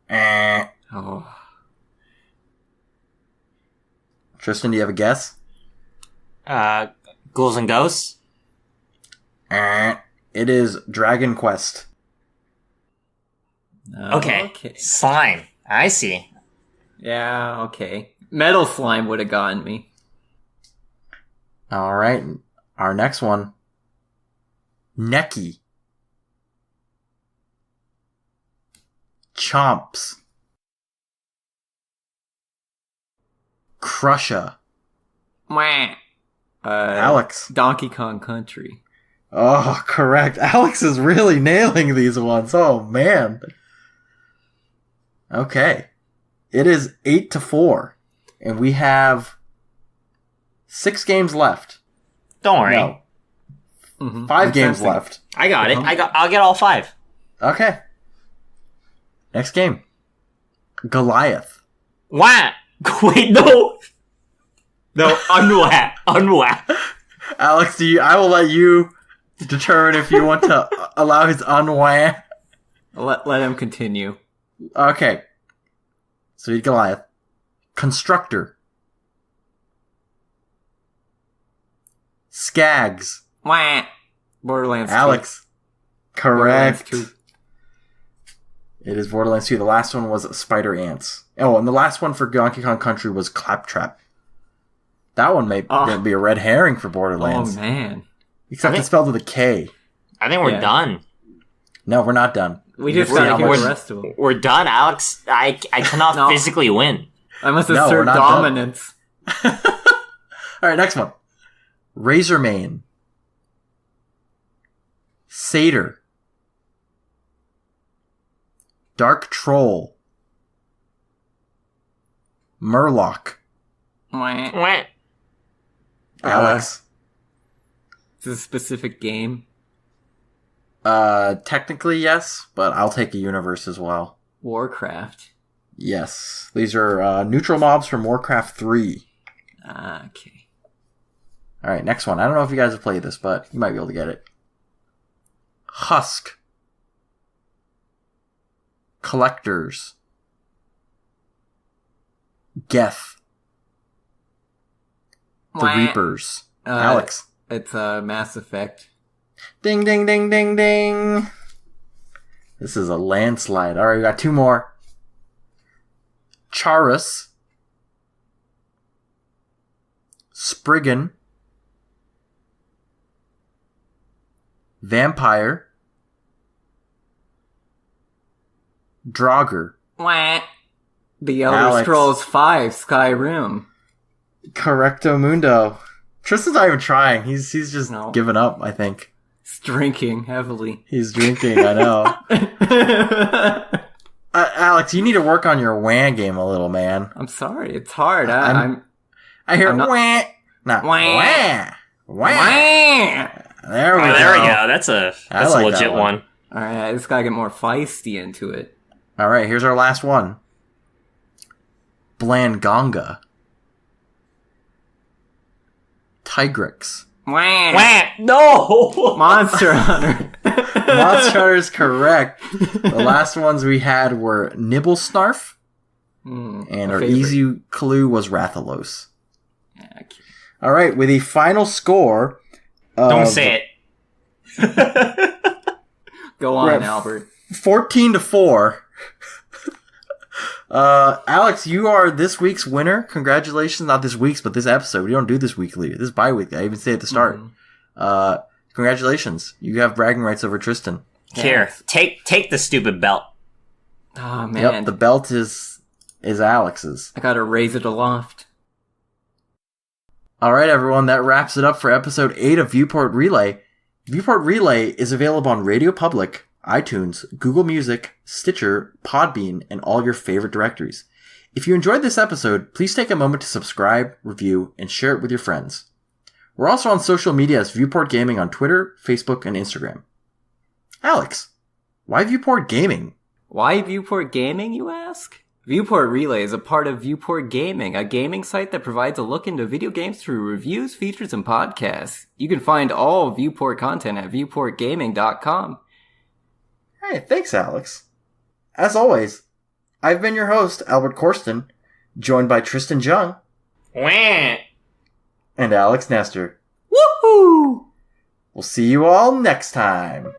S1: Eh.
S3: Oh.
S1: Tristan, do you have a guess?
S2: Ghouls and Ghosts?
S1: Eh. It is Dragon Quest.
S2: Okay. Slime. I see.
S3: Yeah, okay. Metal Slime would have gotten me.
S1: All right. Our next one. Necky. Chomps. Crusher.
S3: Wah.
S1: Alex.
S3: Donkey Kong Country.
S1: Oh, correct. Alex is really nailing these ones. Oh, man. Okay. It is 8-4. And we have 6 games left.
S2: Don't worry.
S1: No.
S3: Mm-hmm.
S1: 5 games left.
S2: I got it. I'll get all 5.
S1: Okay. Next game. Goliath.
S2: Wah. Wait, no. No, unwah.
S1: Alex, I will let you determine if you want to allow his unwah.
S3: Let him continue.
S1: Okay. So you Goliath. Constructor. Skags.
S3: Wah. Borderlands 2.
S1: Alex. Correct.
S3: Borderlands 2.
S1: It is Borderlands 2. The last one was Spider Ants. Oh, and the last one for Donkey Kong Country was Claptrap. That one may be a red herring for Borderlands.
S3: Oh, man.
S1: Except it's spelled with a K.
S2: I think we're done.
S1: No, we're not done.
S3: We just gotta hear the rest of them.
S2: We're done, Alex. I cannot physically win.
S3: I must assert dominance.
S1: Alright, next one. Razormane. Satyr. Dark Troll. Murloc.
S2: Wah.
S1: Alex.
S3: It's a specific game.
S1: Technically yes, but I'll take a universe as well.
S3: Warcraft.
S1: Yes. These are neutral mobs from Warcraft 3.
S3: Okay.
S1: Alright, next one. I don't know if you guys have played this, but you might be able to get it. Husk. Collectors. Geth. The Reapers. Alex.
S3: It's Mass Effect.
S1: Ding, ding, ding, ding, ding. This is a landslide. Alright, we got two more. Charus. Spriggan. Vampire. Draugr.
S3: The Elder
S1: Alex.
S3: Scrolls 5 Skyrim.
S1: Correcto mundo. Tristan's not even trying. He's just given up, I think.
S3: He's drinking heavily.
S1: He's drinking, I know. Alex, you need to work on your WAN game a little, man.
S3: I'm sorry, it's hard.
S1: I hear wah. Not wah. Wah. There we go.
S2: There we go. That's a legit one.
S3: Alright, I just gotta get more feisty into it.
S1: Alright, here's our last one. Blangonga. Tigrix.
S2: No!
S3: Monster Hunter.
S1: Monster Hunter is correct. The last ones we had were Nibblesnarf, and our easy clue was Rathalos.
S3: Okay.
S1: Alright, with the final score...
S2: Don't say
S3: it. Go on, Albert.
S1: 14-4. Alex, you are this week's winner. Congratulations. Not this week's, but this episode. We don't do this weekly. This is bi-weekly. I even say at the start. Congratulations. You have bragging rights over Tristan.
S2: Here, take the stupid belt.
S3: Oh, man.
S1: Yep, the belt is Alex's.
S3: I gotta raise it aloft.
S1: Alright, everyone. That wraps it up for episode 8 of Viewport Relay. Viewport Relay is available on Radio Public, iTunes, Google Music, Stitcher, Podbean, and all your favorite directories. If you enjoyed this episode, please take a moment to subscribe, review, and share it with your friends. We're also on social media as Viewport Gaming on Twitter, Facebook, and Instagram. Alex, why Viewport Gaming?
S3: Why Viewport Gaming, you ask? Viewport Relay is a part of Viewport Gaming, a gaming site that provides a look into video games through reviews, features, and podcasts. You can find all Viewport content at viewportgaming.com.
S1: Hey, thanks, Alex. As always, I've been your host, Albert Corsten, joined by Tristan Jung.
S2: Wah.
S1: And Alex Nestor.
S3: Woohoo!
S1: We'll see you all next time.